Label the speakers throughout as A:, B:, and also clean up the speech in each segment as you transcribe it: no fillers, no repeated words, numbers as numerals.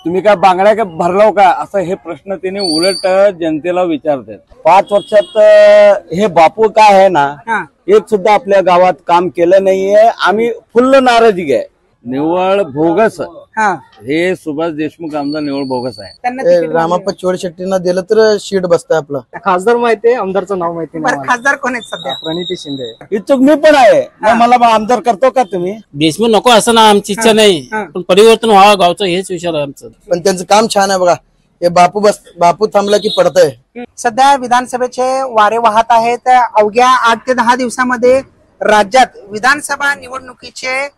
A: तुम्ही काय बांगड्या का भरलाव का असं हे प्रश्न तिने उलट जनतेला विचारतात। 5 वर्षात हे बापू काय आहे ना, एक सुद्धा आपल्या गावात काम केलं नाहीये। आम्ही फुल्ल नाराजी आहे। निव्वळ बोगस हे सुभाष देशमुख आमदार निव्वळ बोगस आहे।
B: रामाप्पा चोळशेट्टींना दिलं तर शीट बसतंय आपलं।
C: खासदार माहितीये, आमदारचं नाव माहिती नाही।
D: खासदार कोण आहेत सध्या?
C: प्रणिती शिंदे।
A: इच्छुक मी पण आहे। मला आमदार करतो का तुम्ही?
E: देशमुख नको असं ना आमची इच्छा नाही, पण परिवर्तन व्हावं गावचं हेच विचार आहे आमचं।
B: पण त्यांचं काम छान आहे बघा। हे बापू थांबला की पडतंय।
D: सध्या विधानसभेचे वारे वाहत आहेत। अवघ्या 8 ते 10 दिवसामध्ये राज्यात विधानसभा निवडणुकीचे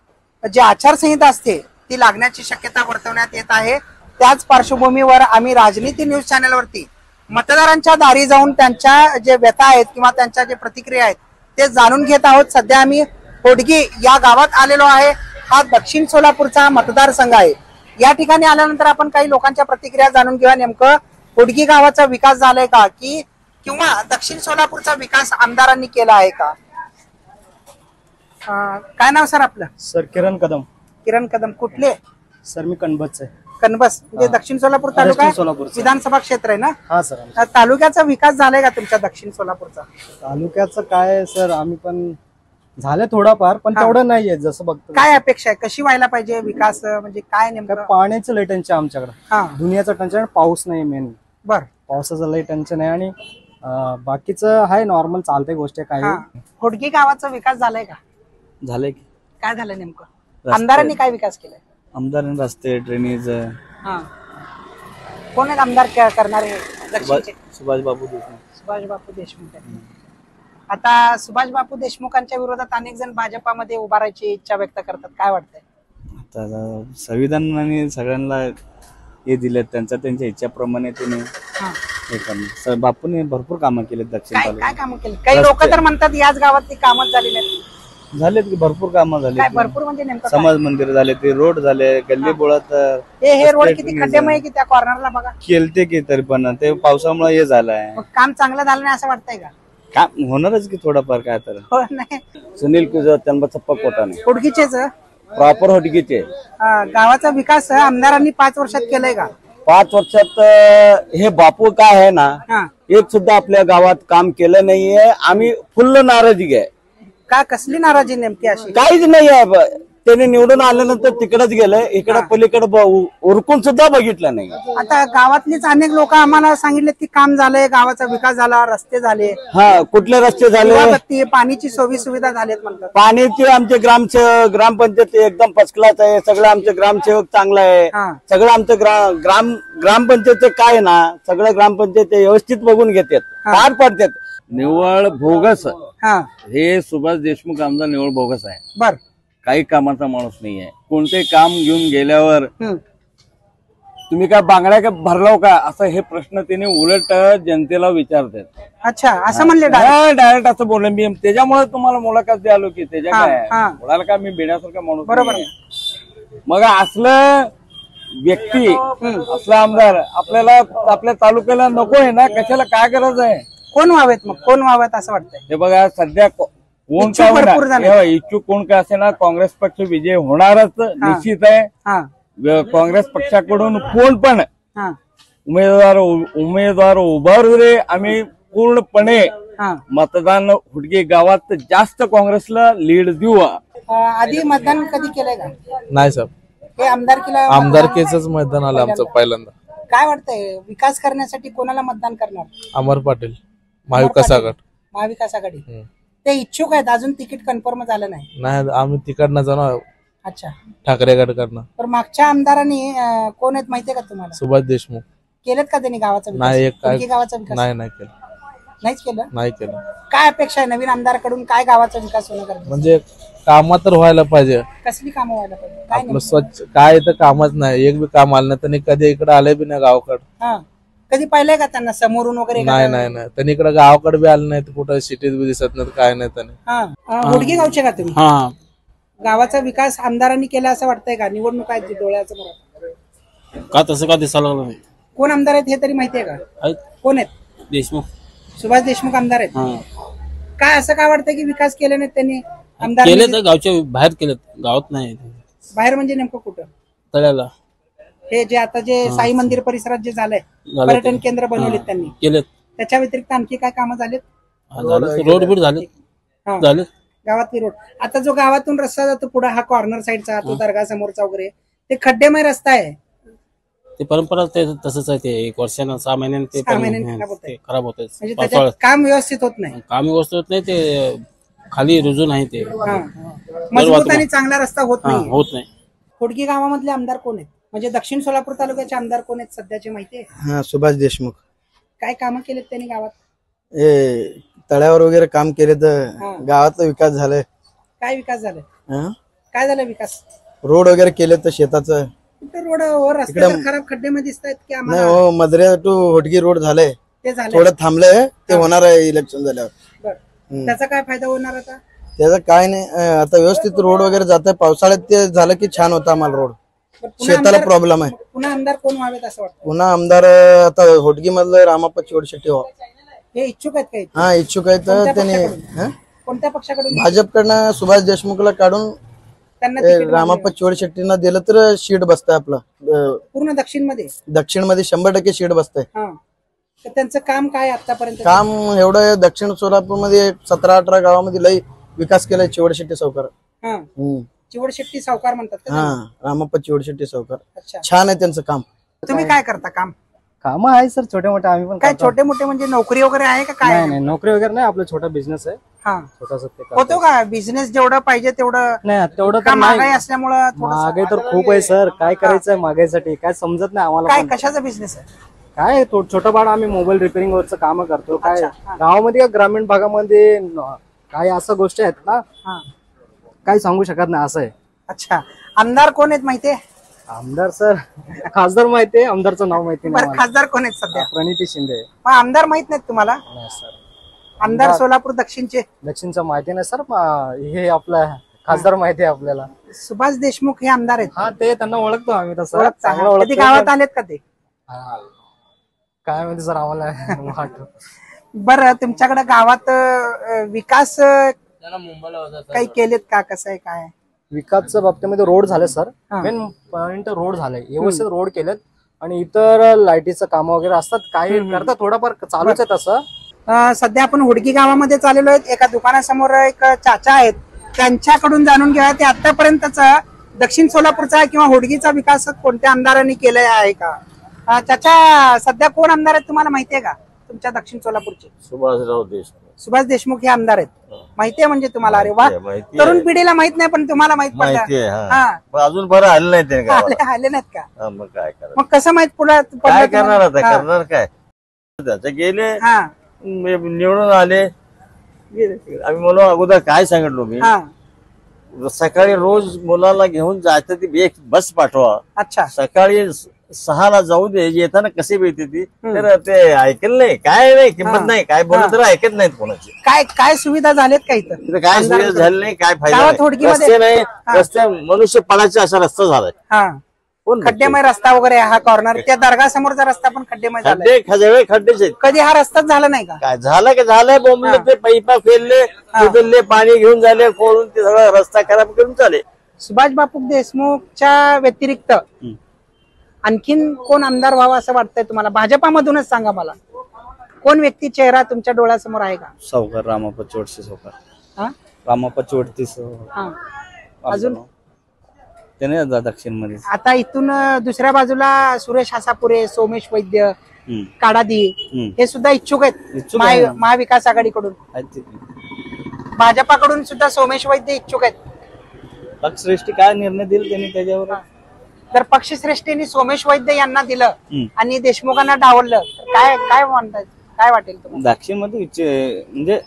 D: जी आचारसंहिता असते ती लागण्याची शक्यता वर्तवण्यात येत आहे। त्याच पार्श्वभूमीवर आम्ही राजनीती न्यूज चॅनलवरती मतदारांच्या दारी जाऊन त्यांच्या जे व्यथा आहेत किंवा त्यांच्या जे प्रतिक्रिया आहेत ते जाणून घेत आहोत। सध्या आम्ही होडगी या गावात आलेलो आहे। हा दक्षिण सोलापूरचा मतदारसंघ आहे। या ठिकाणी आल्यानंतर आपण काही लोकांच्या प्रतिक्रिया जाणून घेऊया। नेमकं होडगी गावाचा विकास झालाय का किंवा दक्षिण सोलापूरचा विकास आमदारांनी केला आहे का? काय नाव सर आपलं?
C: सर किरण कदम।
D: किरण कदम कुठले?
C: सर मी कणबसचे।
D: कणबस म्हणजे दक्षिण सोलापूर तालुका विधानसभा क्षेत्र आहे ना?
C: हा सर।
D: तालुक्याचा विकास झालाय का तुमच्या दक्षिण सोलापूरचा?
C: तालुक्याचं काय सर, आम्ही पण झाले थोडाफार, पण तेवढं नाहीये जसं बघतो।
D: काय अपेक्षा आहे, कशी व्हायला पाहिजे विकास? म्हणजे काय नेमकं?
C: पाण्याचं लय टेन्शन आमच्याकडे, दुनियाचं टेन्शन, पाऊस नाही मेन।
D: बर,
C: पावसाचं लय टेन्शन आहे आणि बाकीचं आहे नॉर्मल चालते गोष्टी काही।
D: होडगी गावाचा विकास झालाय का?
A: झाले की
D: काय झालं नेमकं? आमदारांनी काय विकास केलाय?
A: आमदारांनी रस्ते, ड्रेनेज।
D: कोण आहेत आमदार करणारे दक्षिणचे?
A: सुभाष बापू देशमुख।
D: सुभाष बापू देशमुख। आता सुभाष बापू देशमुखांच्या विरोधात अनेक जण भाजपामध्ये उभारायची इच्छा व्यक्त करतात, काय वाटतंय?
A: आता संविधानाने सगळ्यांना हे दिले, त्यांच्या इच्छाप्रमाणे त्यांनी हे करणार। बापूने भरपूर कामं केले दक्षिण
D: काय काय कामं केली? काही लोक तर म्हणतात याच गावातली कामच झाली नाही।
A: झालेत की भरपूर कामं झाली।
D: काय भरपूर म्हणजे नेमकं?
A: समाज मंदिर झाले, ते रोड झाले, गल्ली बोळात
D: हे रोड किती खड्डेमय की त्या कॉर्नरला बघा।
A: केलते की तरी पण ते पावसामुळे हे झालंय।
D: काम चांगलं झालं नाही असं वाटतंय का?
A: काम होणारच की थोडंफार काय तर।
D: हो नाही।
A: सुनील कुजर त्यांना चप्पा कोटाने
D: होडगीचेच
A: प्रॉपर होडगीचे।
D: गावाचा विकास आमदारांनी 5 वर्षात केलाय का?
A: 5 वर्षात हे बापू काय आहे ना, एक सुद्धा आपल्या गावात काम केलं नाहीये। आम्ही फुल्ल नाराजी आहे।
D: का कसली नाराजी नेमकी अशी?
A: काहीच नाही आहे। त्याने निवडून आल्यानंतर तिकडेच गेलं, इकडे पलीकडे उरकून सुद्धा बघितलं नाही।
D: आता गावातलीच अनेक लोक आम्हाला सांगितले की काम झालंय, गावाचा विकास झाला, रस्ते झाले।
A: कुठले रस्ते झाले?
D: पाणीची सोयी सुविधा झालेत म्हणतात।
A: पाण्याचे आमचे ग्रामसेवक, ग्रामपंचायत एकदम फर्स्ट क्लास आहे। सगळं आमचे ग्रामसेवक चांगलं आहे। सगळं आमचं ग्रामपंचायतचं काय ना, सगळं ग्रामपंचायत व्यवस्थित बघून घेतात, पार पडतात। निव्वळ बोगस हे सुभाष देशमुख आमदार निव्वळ बोगस आहे।
D: बर,
A: काही कामाचा माणूस नाही आहे। कोणते काम घेऊन गेल्यावर तुम्ही काय बांगड्या का भरलाव का असं हे प्रश्न तिने उलट जनतेला विचारतात।
D: अच्छा, असं म्हणले?
A: डायरेक्ट असं बोलले मी, त्याच्यामुळे तुम्हाला मुलाखत द्यालो की त्याच्या काय बोलायला का मी बेण्यासारखा माणूस?
D: बरोबर।
A: मग असलं व्यक्ती, असला आमदार आपल्याला आपल्या तालुक्याला नको आहे ना? कशाला काय गरज आहे?
D: कोण व्हावेत मग? कोण व्हावेत असं वाटतंय?
A: हे बघा, सध्या कोण काय इच्छुक कोण काय असे ना, काँग्रेस पक्ष विजय होणारच निश्चित आहे। काँग्रेस पक्षाकडून कोण पण उमेदवार उभारू दे, आम्ही पूर्णपणे मतदान होडगी गावात जास्त काँग्रेसला लीड देऊ।
D: आधी मतदान कधी केलंय का?
F: नाही सर,
D: हे
F: आमदारकीच मैदान आलं आमचं पहिल्यांदा।
D: काय वाटतंय, विकास करण्यासाठी कोणाला मतदान करणार?
F: अमर पाटील, महाविकास आघाडी।
D: महाविकास आघाडी ते इच्छुक आहेत, अजून तिकीट कन्फर्म झालं नाही?
F: नाही, आम्ही तिकडनं जाणार।
D: अच्छा,
F: ठाकरे गटकडनं।
D: तर मागच्या आमदारांनी कोण आहेत माहितीये का तुम्हाला?
F: सुभाष देशमुख।
D: केलेत का त्यांनी गावाचा विकास?
F: नाही,
D: गावाचा विकास
F: नाही केलं।
D: नाहीच केलं?
F: नाही केलं।
D: काय अपेक्षा आहे नवीन आमदाराकडून? काय गावाचा विकास होणं गरजेचं?
F: म्हणजे कामात तर व्हायला पाहिजे।
D: कसली कामं व्हायला पाहिजे?
F: आपलं स्वच्छ काय तर कामच नाही, एक बी काम आलं नाही। त्यांनी कधी इकडे आले बी नाही गावाकडे।
D: कधी पाहिलंय का त्यांना समोरून वगैरे?
F: नाही, त्यांनी इकडे गावाकडे बी आले नाही, कुठं सिटीत बी दिसत नाही, काय नाही त्यांनी।
D: होडगी गावचे का तुम्ही? गावाचा विकास आमदारांनी केला असं वाटतंय का? निवडणूक आहेत डोळ्याचं
E: का तसं का दिसायला लागलं नाही?
D: कोण आमदार आहेत हे तरी माहितीये का? कोण आहेत?
E: देशमुख,
D: सुभाष देशमुख आमदार आहेत। काय असं काय वाटतंय की विकास केले नाहीत त्यांनी? आमदार
E: केले तर गावच्या बाहेर केलेत, गावात नाही।
D: बाहेर म्हणजे नेमकं कुठं?
E: तळ्याला
D: हे जे आता जे साई मंदिर परिसरात जे झालंय पर्यटन केंद्र बनवलेत त्यांनी
E: केलेत.
D: त्याच्या व्यतिरिक्त आणखी काय कामं झालेत?
E: रोड बीड झाले
D: हा.
E: झाले.
D: गावातली रोड आता जो गावातून रस्ता जातो पुढे हा कॉर्नर साईडचा तो दर्गा समोरचा वगैरे ते खड्डेमय रस्ता आहे.
E: ते परंपरा ते तसंच आहे. ते 1 वर्षानं 6 महिन्यानं ते
D: 6 महिन्यांनी खराब होतंय.
E: खराब होत.
D: म्हणजे त्याच्यात काम व्यवस्थित होत नाही.
E: काम व्यवस्थित होत नाही. ते खाली रुजून आहे ते
D: हा. मजबूत आणि चांगला रस्ता होत नाही.
E: होत नाही.
D: खोडकी गावामधले आमदार कोण आहेत? म्हणजे दक्षिण सोलापूर तालुक्याचे आमदार कोण आहेत सध्याचे माहिती आहे?
B: हा सुभाष देशमुख.
D: काय कामं केलेत त्यांनी गावात?
B: हे तळ्यावर वगैरे काम केले तर गावाचा विकास झालाय.
D: काय विकास झालाय?
B: हा?
D: काय झालं विकास?
B: रोड वगैरे केले तर शेताचं.
D: कुठे रोड रस्ते तर खराब खड्डेमध्ये दिसत आहेत की
B: नाही
D: आम्हाला?
B: हो, मधरे टू होटगी रोड झालंय,
D: ते झालं
B: थोडं थांबलंय, ते होणार आहे इलेक्शन झाल्यावर.
D: बरं. त्याचा काय फायदा होणार आता?
B: त्याचं काय नाही, आता व्यवस्थित रोड वगैरे जात आहे. पावसाळ्यात ते झालं की छान होतं आम्हाला रोड. शेताला प्रॉब्लेम आहे.
D: पुन्हा आमदार कोण व्हावेत असं वाटतं?
B: पुन्हा आमदार आता होटगी मधलं रामाप्पा चिवडशेट्टी हो.
D: हे इच्छुक आहेत काही?
B: हा इच्छुक आहेत. त्यांनी
D: कोणत्या पक्षाकडून?
B: भाजपकडनं सुभाष देशमुखला काढून
D: त्यांना
B: रामाप्पा चिवडशेट्टींना दिलं तर शीट बसतंय आपलं.
D: पूर्ण दक्षिण मध्ये
B: दक्षिणमध्ये 100% शीट बसतंय.
D: तर त्यांचं काम काय आतापर्यंत?
B: काम एवढं आहे, दक्षिण सोलापूरमध्ये 17-18 गावामध्ये लई विकास केलाय चिवडशेट्टी सावकार.
D: चिवडशेट्टी सावकार म्हणतात का?
B: हा रामाप्पा चिवडशेट्टी सावकार.
D: अच्छा.
B: छान आहे त्यांचं काम.
D: तुम्ही काय करता काम?
C: काम आहे सर छोटे मोठे आम्ही पण
D: काय
C: करतो.
D: छोटे मोठे म्हणजे नोकरी वगैरे आहे का काय?
C: नाही नाही नोकरी वगैरे नाही, आपला छोटा बिझनेस आहे.
D: हा.
C: छोटासा ते करतो.
D: होतो का बिझनेस जेवढं पाहिजे तेवढं?
C: नाही तेवढं तर
D: महागाई
C: नाही.
D: असल्यामुळं थोडंसं-
C: महागाई तर खूप आहे सर. काय करायचंय महागाईसाठी काय समजत नाही आम्हाला.
D: काय
C: पण.
D: कशाचा बिझनेस आहे?
C: काय छोटं बाळ आम्ही मोबाईल रिपेअरिंग वरचं काम करतो. काय गावामध्ये का ग्रामीण भागामध्ये काय असं गोष्टी आहेत ना, काय सांगू शकत नाही असं आहे.
D: अच्छा. आमदार कोण आहेत माहितीये?
C: आमदार सर खासदार माहितीये, आमदारचं नाव माहिती नाही
D: बरं, खासदार कोण आहेत सध्या?
C: प्रणिती शिंदे.
D: मग आमदार माहित नाहीत तुम्हाला?
C: नाही सर.
D: आमदार सोलापूर दक्षिणचे
C: दक्षिणचं माहिती नाही सर. हे आपलं खासदार माहिती आहे आपल्याला.
D: सुभाष देशमुख हे आमदार आहेत.
C: हा ते त्यांना ओळखतो आम्ही तसं.
D: ओळखता?
C: चांगलं ओळखतो.
D: कधी गावात आलेत का ते?
C: हा. काय माहिती सर आम्हाला वाटतं.
D: बरं, तुमच्याकडे गावात विकास काही केलेत का? कसं आहे काय?
C: विकासच्या बाबतीमध्ये रोड झाले सर. मेन पॉइंट रोड झाले, व्यवस्थित रोड केलेत. आणि इतर लाईटीचं काम वगैरे असतात, काही करतात, थोडंफार चालूच आहे तसं.
D: सध्या आपण हुडकी गावामध्ये चाललेलो आहेत. एका दुकानासमोर एक चाचा आहेत, त्यांच्याकडून जाणून घ्या ते आतापर्यंतचा दक्षिण सोलापूरचा किंवा हुडकीचा विकास कोणत्या आमदारांनी केलाय आहे का? चाचा, सध्या कोण आमदार आहेत तुम्हाला माहितीये का तुमच्या दक्षिण सोलापूरचे?
A: सुभाषराव देशमुख.
D: सुभाष देशमुख हे आमदार आहेत. माहितीये म्हणजे तुम्हाला? अरे वा, तरुण पिढीला माहित नाही पण तुम्हाला माहित पडतं.
A: अजून बरं आलं नाही ते
D: आले नाहीत का?
A: मग काय करणार?
D: मग कसं माहित पुढे
A: काय करणार आता? करणार काय? त्याचे गेले, निवडून आले. आम्ही म्हणून अगोदर काय सांगितलो मी, सकाळी रोज मुलाला घेऊन जायचं ती एक बस पाठवा.
D: अच्छा.
A: सकाळी 6ला जाऊ दे, येताना कशी भेटते ती. तर ते ऐकलं नाही, काय नाही किंमत नाही, काय बोलत तर ऐकत नाहीत कोणाची.
D: काय काय सुविधा झाल्यात का इथं?
A: काय सुविधा झाली नाही, काय फायदा
D: गावात
A: नाही.
D: हुडकीमध्ये-
A: रस्ते नाही, रस्ते मनुष्य पडायचा असा रस्ता झालाय. कोण
D: खड्डेमय रस्ता वगैरे हा कॉर्नर, त्या दर्गा समोरचा रस्ता पण खड्डेमय झाला.
A: खड्डे खड्डेच आहेत.
D: कधी हा रस्ताच झाला नाही का?
A: काय झालं की झालंय, बोंबले ते पैपा फेरले, उचलले, पाणी घेऊन झाले, खोडून ते सगळं रस्ता खराब करून चाले.
D: सुभाष बापू देशमुखच्या व्यतिरिक्त आणखीन कोण आमदार व्हावा असं वाटतंय तुम्हाला? भाजपामधूनच सांगा मला. कोण व्यक्ती चेहरा तुमच्या डोळ्यासमोर आहे का?
G: सावकार रामाप्पा चिवडसे सावकार. रामाप्पा चिवडते
D: अजून
G: त्याने दक्षिण मध्ये.
D: आता इथून दुसऱ्या बाजूला सुरेश हासापुरे, सोमेश वैद्य, काडादी हे सुद्धा इच्छुक आहेत महाविकास आघाडीकडून. भाजपाकडून सुद्धा सोमेश वैद्य इच्छुक आहेत.
G: पक्षश्रेष्ठी काय निर्णय दिला त्यांनी त्याच्यावर.
D: जर पक्षश्रेष्ठींनी सोमेश वैद्य यांना दिलं आणि देशमुखांना डावललं तर काय काय म्हणतात? काय वाटेल तुम्हाला?
G: दक्षिण मध्ये म्हणजे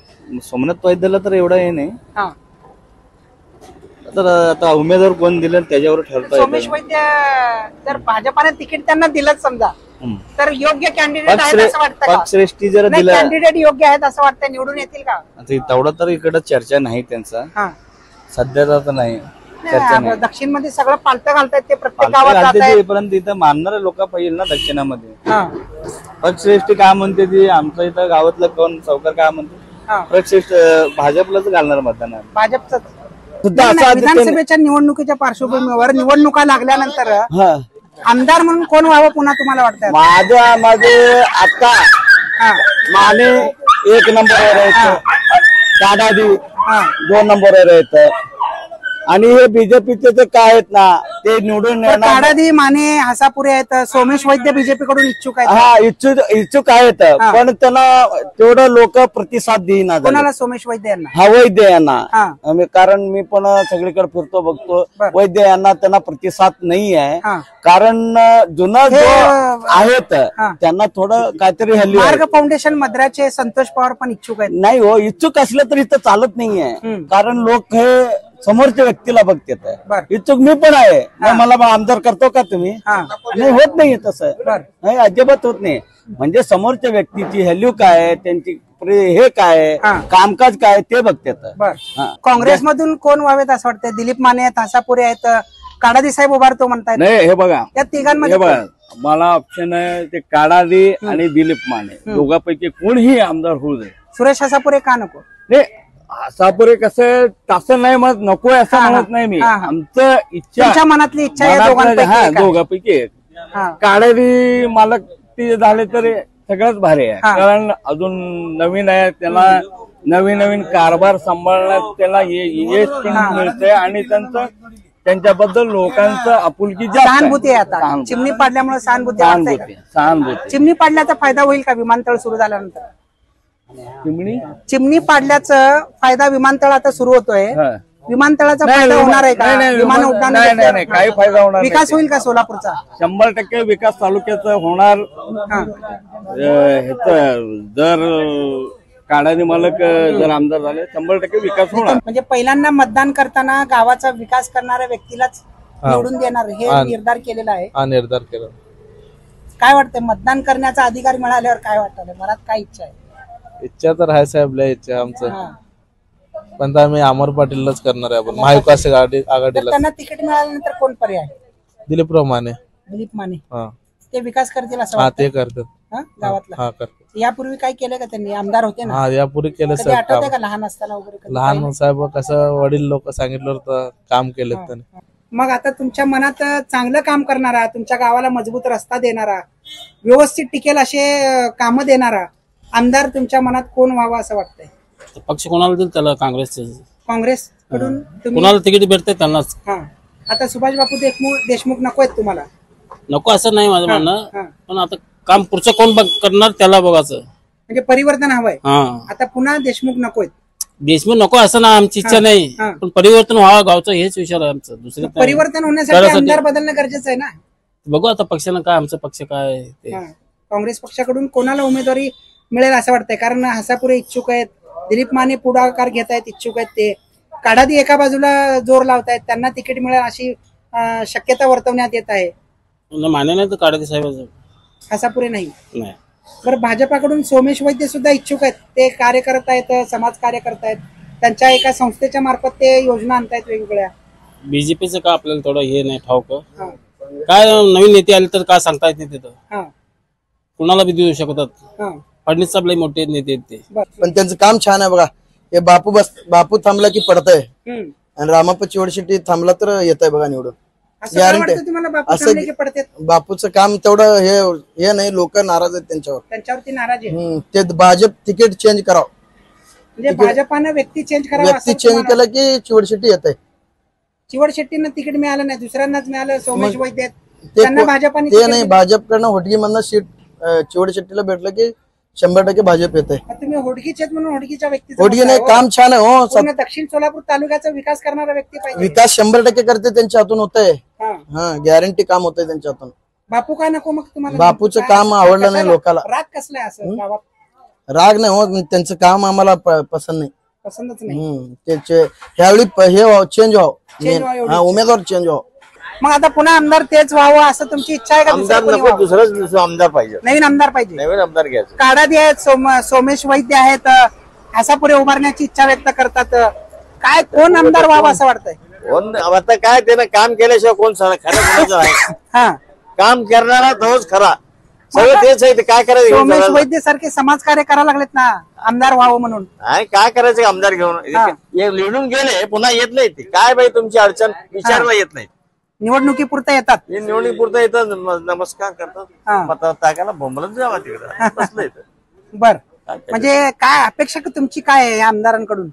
G: सोमनाथ वैद्यला तर एवढं हे नाही. तर आता उमेदवार कोण दिलं त्याच्यावर ठरतं.
D: सोमेश वैद्य जर भाजपाने तिकीट त्यांना दिलंच समजा तर योग्य कॅन्डिडेट आहेत असं वाटतं का?
G: पक्षश्रेष्ठी जर दिलं,
D: कॅन्डिडेट योग्य आहेत असं वाटतं, निवडून येतील का?
G: तेवढं तर इकडे चर्चा नाही त्यांचा सध्या तर नाही.
D: दक्षिण मध्ये सगळं पालतं घालतायत ते प्रत्येक गावात जात आहेत.
G: परंतु इथं मानणारे लोक पाहिजे ना दक्षिणामध्ये. पक्षश्रेष्ठी काय म्हणते ती, आमचं इथं गावातलं कोण सावकार काय म्हणते, पक्षश्रेष्ठ भाजपलाच घालणार मतदान.
D: भाजपच विधानसभेच्या निवडणुकीच्या पार्श्वभूमीवर निवडणुका लागल्यानंतर आमदार म्हणून कोण व्हावं पुन्हा तुम्हाला वाटतं?
A: माझे आता माने 1 नंबरवर आहेत, काडादी 2 नंबरवर आहेत आणि हे बीजेपीचे जे काय आहेत ना ते निवडून येणार.
D: काडादी माने हसापुरे आहेत, सोमेश वैद्य बीजेपी कडून इच्छुक आहेत.
A: हा इच्छुक आहेत पण त्यांना तेवढं लोक प्रतिसाद देईना.
D: कोणाला? सोमेश वैद्य यांना.
A: हा वैद्य यांना. कारण मी पण सगळीकडे फिरतो बघतो, वैद्य यांना त्यांना प्रतिसाद नाही आहे. कारण जुनं जो आहेत त्यांना थोडं काहीतरी हल्ली.
D: मार्ग फाउंडेशन मद्राचे संतोष पवार पण इच्छुक आहेत.
A: नाही हो, इच्छुक असलं तरी इथं चालत नाहीये. कारण लोक हे समोरच्या व्यक्तीला बघतात. इच्छुक मी पण आहे, मला आमदार करतो का तुम्ही? नाही, होत नाही तसं. नाही, अजिबात होत नाही. म्हणजे समोरच्या व्यक्तीची व्हॅल्यू काय, त्यांची हे काय, कामकाज काय ते बघतात.
D: काँग्रेसमधून कोण व्हावेत असं वाटतं? दिलीप माने आहेत, हसापुरे आहेत, काडादी साहेब उभारतो म्हणतायत.
A: नाही, हे बघा
D: या तिघांमध्ये
A: मला ऑप्शन आहे ते काडादी आणि दिलीप माने दोघांपैकी कोणीही आमदार होऊ दे.
D: सुरेश हसापुरे का नको?
A: नाही, हसापुरे कसं तसं नाही म्हणत, नको असं म्हणत नाही मी. आमचं इच्छा,
D: तुमच्या मनातली इच्छा आहे
A: दोघांपैकी एक. काडादी मालक ते झाले तर सगळ्यात भारी आहे. कारण अजून नवीन आहे, त्याला नवीन कारभार सांभाळण्यात त्याला यश पण मिळतंय आणि त्यांच्याबद्दल लोकांचं आपुलकी
D: सहानुभूती आहे. आता चिमणी पाडल्यामुळे सहानुभूती. चिमणी पाडल्याचा फायदा होईल का विमानतळ सुरू झाल्यानंतर? चिमणी पाडल्याचा फायदा विमानतळ आता सुरू होतोय, विमानतळाचा फायदा होणार आहे का? विमान उड्डाण
A: काही फायदा होणार.
D: विकास होईल का सोलापूरचा?
A: 100% विकास तालुक्याचा होणार. जर काडादी मालक जर आमदार झाले 100% विकास होणार.
D: म्हणजे पहिल्यांदा मतदान करताना गावाचा विकास करणाऱ्या व्यक्तीलाच निवडून देणार हे निर्धार केलेला आहे.
F: निर्धार केला.
D: काय वाटतंय, मतदान करण्याचा अधिकार मिळाल्यावर काय वाटतं? मनात काय इच्छा आहे?
F: इच्छा तर आहे साहेब, लय इच्छा आमचं. पण आम्ही अमर पाटीलच करणार आहे. आपण महाविकास आघाडीला.
D: त्यांना तिकीट मिळाल्यानंतर कोण पर्याय?
F: दिलीप माने.
D: दिलीप माने ते विकास करतील असं वाटतं?
F: ते करतात
D: गावातला. यापूर्वी काय केलं का त्यांनी? आमदार होते ना,
F: यापूर्वी केलं
D: कधी आठवतंय का लहान असताना वगैरे?
F: लहान साहेब कसं वडील लोक सांगितलं होतं, काम केलं त्यांनी.
D: मग आता तुमच्या मनात चांगलं काम करणारा, तुमच्या गावाला मजबूत रस्ता देणारा, व्यवस्थित टिकेल असे कामं देणारा आमदार तुमच्या मनात कोण व्हावा असं वाटतंय?
E: पक्ष कोणाला देईल त्याला?
D: काँग्रेस कडून
E: कोणाला तिकीट भेटते त्यांनाच.
D: आता सुभाष बापू देशमुख नको आहेत तुम्हाला?
E: नको असं नाही माझं म्हणणं, पण आता काम पुढचं कोण करणार त्याला बघायचं.
D: म्हणजे परिवर्तन हवंय. आता पुन्हा देशमुख नको आहेत?
E: देशमुख नको असं ना, आमची इच्छा नाही, पण परिवर्तन व्हावं गावचं हेच विचार आहे आमचं. दुसरं
D: परिवर्तन होण्यासाठी आमदार बदलणं गरजेचं आहे ना.
E: बघू आता पक्षानं काय, आमचा पक्ष काय ते.
D: काँग्रेस पक्षाकडून कोणाला उमेदवारी मिळेल असं वाटतंय? कारण हसापुरे इच्छुक आहेत, दिलीप माने पुढाकार घेत आहेत, इच्छुक आहेत. ते काडादी एका बाजूला जोर लावतायत, त्यांना तिकीट मिळेल अशी शक्यता वर्तवण्यात येत आहे.
E: माने नाही तर काडादी साहेब,
D: हसापुरे नाही. बरं, भाजपाकडून सोमेश वैद्य सुद्धा इच्छुक आहेत. ते कार्य करत आहेत, समाज कार्य करतायत. त्यांच्या एका संस्थेच्या मार्फत ते योजना आणतायत वेगवेगळ्या.
E: बीजेपीचं का आपल्याला थोडं हे नाही ठाऊक. काय नवीन नेते आले तर काय सांगता येत नाही तिथं, कुणाला बी देऊ शकतात. फडणवीस साहेब लई मोठे नेते आहेत ते,
B: पण त्यांचं काम छान आहे बघा. हे बापू थांबला की पडतंय आणि रामाप्पा चिवडशेट्टी थांबला तर येत आहे बघा निवडून.
D: गॅरंटी.
B: बापूचं काम तेवढं हे नाही, लोक नाराज आहेत
D: त्यांच्यावरती नाराज आहे.
B: ते भाजप तिकीट चेंज करावं,
D: म्हणजे भाजपानं व्यक्ती चेंज करावं.
B: व्यक्ती चेंज केलं की चिवडशेट्टी येत आहे.
D: चिवडशेट्टीनं तिकीट मिळालं नाही, दुसऱ्यांनाच मिळालं. सोमेश वैद्य
B: ते नाही, भाजपकडनं होटगीमधनं सीट चिवडशेट्टीला भेटलं की 100% भाजप येत आहे.
D: तुम्ही होडगीचे म्हणून होडगीच्या व्यक्ती.
B: होडगी नाही, काम छान आहे हो.
D: दक्षिण सोलापूर तालुक्याचा विकास करणारा व्यक्ती पाहिजे.
B: विकास 100% करते, त्यांच्या हातून होत आहे. गॅरंटी काम होत आहे त्यांच्या हातून.
D: बापू काय नको मग तुम्हाला?
B: बापूचं काम आवडलं नाही लोकांना.
D: राग कसलाय असं गावात?
B: राग नाही हो, त्यांचं काम आम्हाला पसंत नाही.
D: पसंतच नाही.
B: त्याचे ह्यावेळी हे चेंज व्हावं, उमेदवार चेंज व्हावं.
D: मग आता पुन्हा आमदार तेच व्हावं असं तुमची इच्छा आहे का?
A: दुसरंच आमदार पाहिजे,
D: नवीन आमदार पाहिजे.
A: नवीन आमदार घ्यायचं.
D: काडादी आहेत, सोमेश वैद्य आहेत, हसापुरे उभारण्याची इच्छा व्यक्त करतात. काय कोण आमदार व्हावं असं वाटतंय?
A: आता काय त्यानं काम केल्याशिवाय कोण खरं आहे? काम करणारा तोच खरा. सगळं तेच आहे, काय करायचं?
D: सोमेश वैद्य सारखे समाज कार्य करायला लागलेत ना आमदार व्हावं म्हणून.
A: काय करायचं आमदार घेऊन? निवडून गेले पुन्हा येत नाही. ते काय बाई तुमची अडचण विचारला येत नाही.
D: निवडणुकीपुरता येतात.
A: हे निवडणुकीपुरतं येतात, नमस्कार करतात, मत टाकायला बोंबलत जावा तिकडं बसलं येतं.
D: बर, म्हणजे काय अपेक्षा तुमची काय आहे या आमदारांकडून?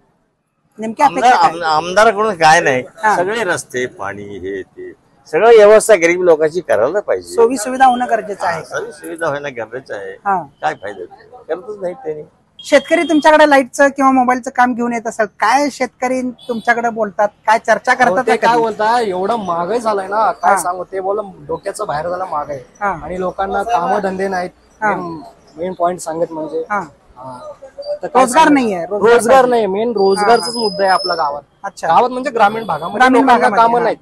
D: नेमकी अपेक्षा काय?
A: आमदाराकडून काय नाही, सगळे रस्ते पाणी हे ते सगळं व्यवस्था गरीब लोकांची करायला पाहिजे.
D: सोयी सुविधा होणं गरजेचं आहे.
A: सगळी सुविधा होणं गरजेचं आहे.
D: हा.
A: काय फायदा करतच नाही त्यांनी.
D: शेतकरी तुमच्याकडे लाईटचं किंवा मोबाईलचं काम घेऊन येत असेल, काय शेतकरी तुमच्याकडे बोलतात, काय चर्चा करतात?
C: ते काय बोलता, एवढं महागाई झालाय ना, काय सांगू. ते बोल डोक्याचं बाहेर झालं महागाई, आणि लोकांना काम धंदे नाहीत. मेन पॉइंट सांगत म्हणजे
D: रोजगार नाहीये.
C: रोजगार नाही, मेन रोजगारचाच मुद्दा आहे आपल्या गावात.
D: अच्छा.
C: गावात म्हणजे ग्रामीण भागामध्ये कामं नाहीत.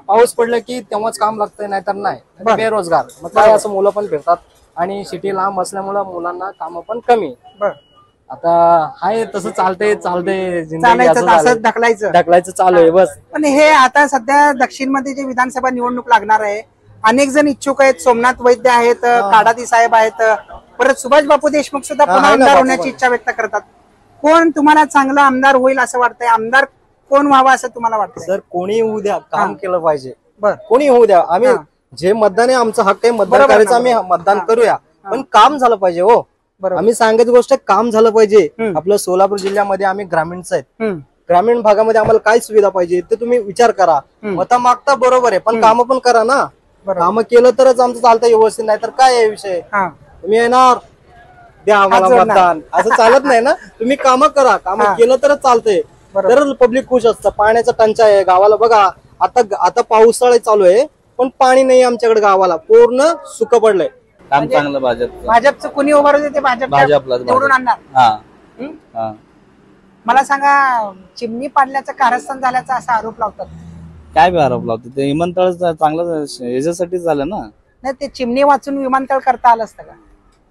C: पाऊस पडलं की तेव्हाच काम लागतंय, नाहीतर नाही. बेरोजगार मग काय, असं मुलं पण फिरतात, आणि सिटी लांब असल्यामुळे मुलांना कामं पण कमी. आता हाय तसं चालतंय ढकलायचं चालू आहे बस.
D: पण हे आता सध्या दक्षिण मध्ये जे विधानसभा निवडणूक लागणार आहे, अनेक जण इच्छुक आहेत. सोमनाथ वैद्य आहेत, काडादी साहेब आहेत, परत सुभाष बापू देशमुख सुद्धा पुन्हा आमदार होण्याची इच्छा व्यक्त करतात. कोण तुम्हाला चांगला आमदार होईल असं वाटतंय? आमदार कोण व्हावा असं तुम्हाला वाटतं?
C: सर कोणी होऊ द्या, काम केलं पाहिजे. कोणी होऊ द्या, आम्ही जे मतदान आहे आमचा हक्क आहे, मतदान करायचं, आम्ही मतदान करूया, पण काम झालं पाहिजे. हो, आम्ही सांगायची गोष्ट काम झालं पाहिजे. आपलं सोलापूर जिल्ह्यामध्ये आम्ही ग्रामीणच आहेत. ग्रामीण भागामध्ये आम्हाला काय सुविधा पाहिजे ते तुम्ही विचार करा. मतं मागता बरोबर आहे, पण काम पण करा ना. काम केलं तरच आमचं चालतं व्यवस्थित, नाही तर काय आहे विषय. तुम्ही येणार द्या आम्हाला मतदान, असं चालत नाही ना. तुम्ही काम करा, काम केलं तरच चालतंय, तर पब्लिक खुश असतं. पाण्याचा टंचाई आहे गावाला. बघा आता पावसाळा चालू आहे, पण पाणी नाही आमच्याकडे गावाला, पूर्ण सुक पडलंय.
A: काम चांगलं
D: भाजपचं कोणी उभारलं ते भाजपला निवडून आणणार. मला सांगा, चिमणी पाडल्याचं कारस्थान झाल्याचा असा आरोप लावतात.
G: काय बी आरोप लावतो ते? विमानतळ चांगलं याच्यासाठी झालं ना.
D: नाही, ते चिमणी वाचून विमानतळ करता आलं असतं का?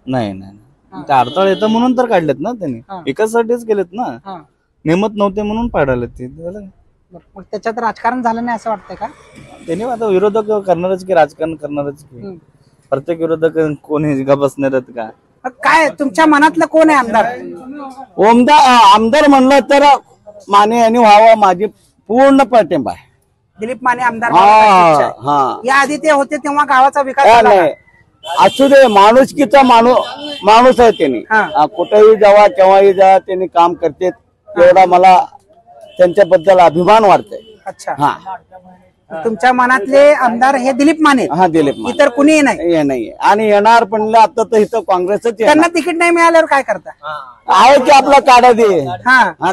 G: नाही नाही, ते अडथळा येतं म्हणून तर काढलेत ना त्यांनी, एकासाठीच केलेत ना. नेमत नव्हते म्हणून पाडाले ते.
D: मग त्याच्यात राजकारण झालं नाही असं वाटतंय का?
G: त्यांनी आता विरोधक करणारच की, राजकारण करणारच की. प्रत्येक विरोधक कोणी बसणार का?
D: काय तुमच्या मनातलं कोण आहे आमदार?
A: आमदार म्हणलं तर माने यांनी व्हावं, माझी पूर्ण पाठिंबा आहे.
D: दिलीप माने आमदार. या आधी ते होते तेव्हा गावाचा विकास
A: नाही. असू दे, माणुसकीचा माणूस आहे त्यांनी. कुठेही जावा केव्हाही जा त्यांनी काम करते, एवढा मला त्यांच्याबद्दल अभिमान वाटतंय.
D: अच्छा. तुमच्या मनातले आमदार हे दिलीप माने?
A: दिलीप माने,
D: इतर कुणीही नाही.
A: हे नाही, आणि येणार पण आता तर इथं काँग्रेसच.
D: त्यांना तिकीट नाही मिळाल्यावर काय करता?
A: आहे की आपला काढा दे,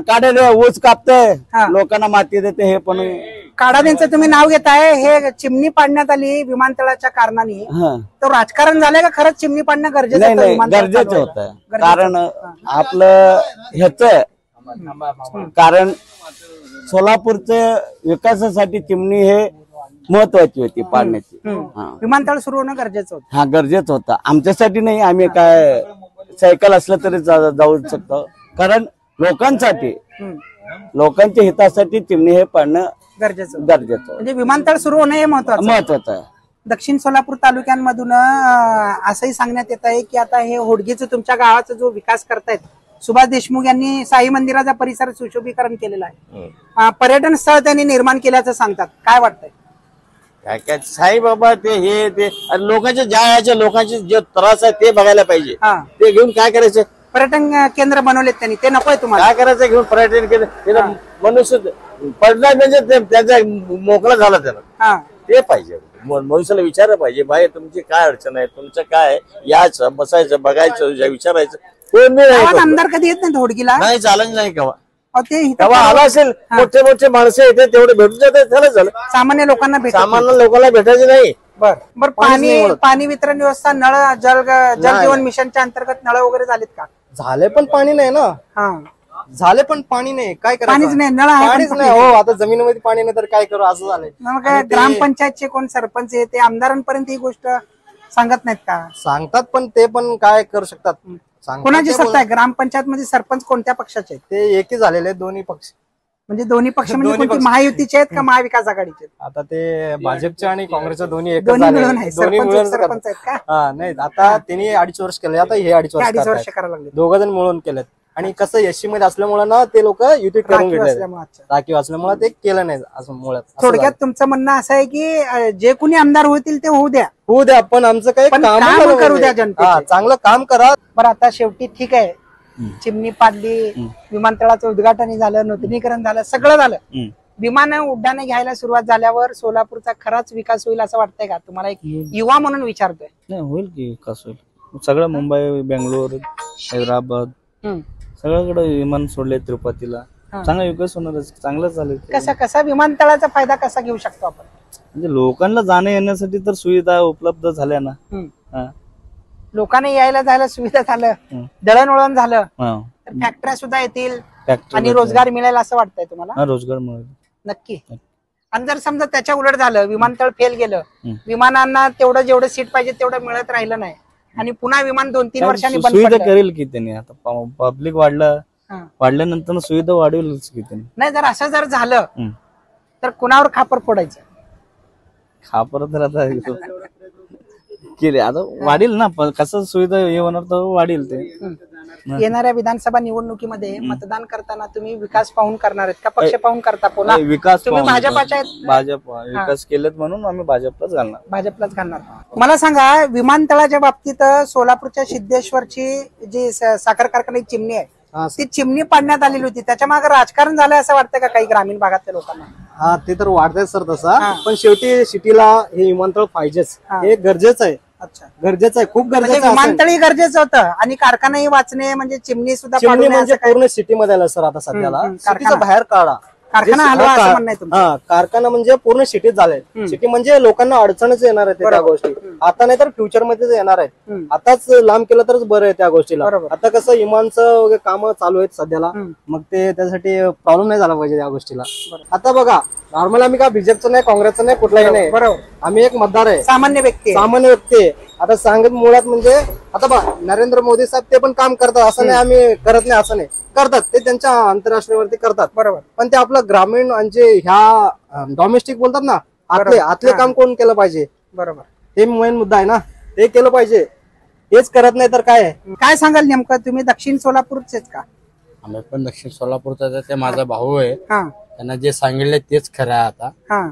A: काढा दे, ऊस कापतंय, लोकांना माती देते. हे पण
D: काढाद्यांचं तुम्ही नाव घेताय. हे चिमणी पाडण्यात आली विमानतळाच्या कारणाने, तो राजकारण झालंय का खरंच चिमणी पाडणं गरजेचं
A: गरजेचं होतं? कारण आपलं ह्याच कारण सोलापूरच्या विकासासाठी चिमणी हे महत्वाची होती पाडण्याची.
D: विमानतळ सुरू होणं गरजेचं होतं.
A: गरजेचं होतं. आमच्यासाठी नाही, आम्ही काय सायकल असलं तरी जाऊ शकतो, कारण लोकांसाठी, लोकांच्या हितासाठी चिमणी हे पाडणं गरजेचं.
D: म्हणजे विमानतळ सुरू होणं हे महत्वाचं आहे. दक्षिण सोलापूर तालुक्यांमधून असंही सांगण्यात येत आहे की आता हे होडगीचं तुमच्या गावाचा जो विकास करतायत, सुभाष देशमुख यांनी साई मंदिराचा परिसर सुशोभीकरण केलेला आहे, पर्यटन स्थळ त्यांनी निर्माण केल्याचं सांगतात. काय वाटतंय?
A: काय साईबाबा ते लोकांच्या लोकांचे जे त्रास आहे ते बघायला पाहिजे. ते घेऊन काय करायचं?
D: पर्यटन केंद्र बनवलेत त्यांनी, ते नकोय तुम्हाला?
A: काय करायचं घेऊन पर्यटन केंद्र? मनुष्य पडला म्हणजे त्याचा मोकळा झाला त्याला, ते पाहिजे. मनुष्याला विचारलं पाहिजे, बाई तुमची काय अडचण आहे, तुमचं काय, यायचं बसायचं बघायचं विचारायचं. कोण
D: आमदार कधी येत नाही होडगीला?
A: नाही, चालत नाही केव्हा.
D: तेव्हा
A: आला असेल, मोठे माणसं येते तेवढे भेटून जातात, त्याला झालं.
D: सामान्य लोकांना
A: भेटायचे नाही.
D: बर, पाणी वितरण व्यवस्था, नळ जल जीवन मिशनच्या अंतर्गत नळ वगैरे झालेत का?
C: झाले पण पाणी नाही ना. झाले पण पाणी नाही, काय करायचं?
D: पाणीच नाही, नळ
C: पाणीच नाही. हो, आता जमिनीमध्ये पाणी नाही तर काय करू, असं झालंय.
D: मग ग्रामपंचायतचे कोण सरपंच आहे ते आमदारांपर्यंत ही गोष्ट सांगत नाहीत का?
C: सांगतात, पण ते पण काय करू शकतात?
D: कोणाची सत्ता आहे ग्रामपंचायत मध्ये? सरपंच कोणत्या पक्षाचे आहेत?
C: ते एकी झालेले दोन्ही पक्ष.
D: म्हणजे दोन्ही पक्ष म्हणजे कोणते, महायुतीचे आहेत का महाविकास आघाडीचे?
C: आता ते भाजपचे आणि काँग्रेसचे दोन्ही
D: सरपंच आहेत का?
C: नाही, आता त्यांनी 2.5 वर्ष केले, आता हे 2.5 वर्ष
D: करायला लागले.
C: दोघ जण मिळून केलेत. आणि कसं एसटी मध्ये असल्यामुळे ना ते लोक युती करून
D: राखीव
C: घेतले,
D: असल्यामुळे. अच्छा.
C: राखीव असल्यामुळे ते केलं नाही असं मुळात. असं
D: थोडक्यात
C: झालं.
D: तुमचं म्हणणं असं आहे की जे कोणी आमदार होतील ते होऊ द्या,
C: होऊ द्या, पण आमचं काही
D: पण
C: काम
D: काम
C: झालं
D: करू द्या
C: पाहिजे.
D: जनतेचे.
C: हा, चांगलं काम करा.
D: बरं आता शेवटी ठीक आहे, चिमणी पाडली, विमानतळाचं उद्घाटन झालं, नूतनीकरण झालं, सगळं झालं. विमान उड्डाणे घ्यायला सुरुवात झाल्यावर सोलापूरचा खराच विकास होईल असं वाटतंय का तुम्हाला? एक युवा म्हणून विचारतोय.
G: नाही, होईल की विकास होईल. सगळं मुंबई, बेंगलोर, हैदराबाद सगळ्याकडे विमान सोडले, तिरुपतीला चांगला विकास होणारच, चांगलंच झालं.
D: कसा विमानतळाचा फायदा कसा घेऊ शकतो आपण?
G: म्हणजे लोकांना जाण्या येण्यासाठी तर सुविधा उपलब्ध झाल्या ना. हा.
D: लोकांना यायला जायला सुविधा झालं, दळणवळण झालं,
G: हा.
D: तर फॅक्टऱ्या सुद्धा येतील
G: फॅक्टरी
D: आणि रोजगार मिळेल असं वाटतंय तुम्हाला?
G: हा, रोजगार मिळेल
D: नक्की. आणि जर समजा त्याच्या उलट झालं, विमानतळ फेल गेलं, विमानांना तेवढं जेवढं सीट पाहिजे तेवढं मिळत राहिलं नाही आणि पुन्हा विमान 2-3 वर्षांनी बंद
G: सुविधा
D: पडलं,
G: करेल की त्यांनी. आता पब्लिक वाढल्यानंतर सुविधा वाढवेलच की त्यांनी.
D: नाही जर असं जर झालं तर कुणावर खापर फोडायचं?
G: खापर तर आता केले, आता वाढेल ना, कसं सुविधा हे होणार तर वाढेल ते.
D: येणाऱ्या विधानसभा निवडणुकीमध्ये मतदान करताना तुम्ही विकास पाहून करणार आहेत का पक्ष पाहून करता? पुन्हा
G: विकास
D: तुम्ही
G: पाहून-
D: भाजपाच्या आहेत?
G: भाजप विकास केलेत म्हणून आम्ही भाजपलाच घालणार.
D: भाजपलाच घालणार. मला सांगा, विमानतळाच्या बाबतीत सोलापूरच्या सिद्धेश्वरची जी साखर कारखान्याची चिमणी आहे, ती चिमणी पाडण्यात आलेली होती, त्याच्या मागे राजकारण झालंय असं वाटतं का काही ग्रामीण भागातल्या लोकांना?
C: हा, ते तर वाढतंय सर तसा, पण शेवटी सिटीला हे विमानतळ पाहिजेच, हे गरजेचं आहे.
D: अच्छा,
C: गरजेचं आहे, खूप
D: म्हणजे
C: गरजेचं आहे.
D: विमानतळही गरजेचं होतं आणि कारखानाही वाचणे, म्हणजे चिमणी सुद्धा
C: चिमणी
D: पाडू नये
C: म्हणजे
D: असं काही-
C: पूर्ण सिटी मध्ये आलं सर आता सध्याला.
D: कारखाना.
C: सिटीचं बाहेर काढा,
D: कारखाना हलवा असं म्हणणं आहे तुमचं?
C: हा, कारखाना म्हणजे पूर्ण सिटीत झालंय. सिटी म्हणजे लोकांना अडचणच येणार आहे त्या गोष्टी, आता नाही तर फ्युचर मध्येच येणार आहेत. आताच लांब केलं तरच बरं आहे त्या गोष्टीला. आता कसं विमानचं वगैरे काम चालू आहेत सध्याला, मग ते त्यासाठी प्रॉब्लेम नाही झाला पाहिजे त्या गोष्टीला. आता बघा, नॉर्मल आम्ही का बीजेपीचं नाही, काँग्रेसचं नाही, कुठलाही नाही,
D: बरोबर,
C: आम्ही एक मतदार आहे,
D: सामान्य व्यक्ती.
C: सामान्य व्यक्ती आहे. आता सांगत मुळात म्हणजे आता बघा, नरेंद्र मोदी साहेब ते पण काम करतात, असं नाही आम्ही करत नाही, असं नाही, करतात ते त्यांच्या आंतरराष्ट्रीयवरती करतात.
D: बरोबर,
C: पण ते आपलं ग्रामीण म्हणजे ह्या डोमेस्टिक बोलतात ना, आतले काम कोण केलं पाहिजे?
D: बरोबर,
C: हे मेन मुद्दा आहे ना, ते केलं पाहिजे. हेच करत नाही तर काय आहे?
D: काय सांगाल नेमकं? तुम्ही दक्षिण सोलापूरचेच का?
H: आम्ही पण दक्षिण सोलापूरचा, ते माझा भाऊ आहे,
D: हा
H: त्यांना जे सांगितले तेच खरं आहे. आता
D: हा.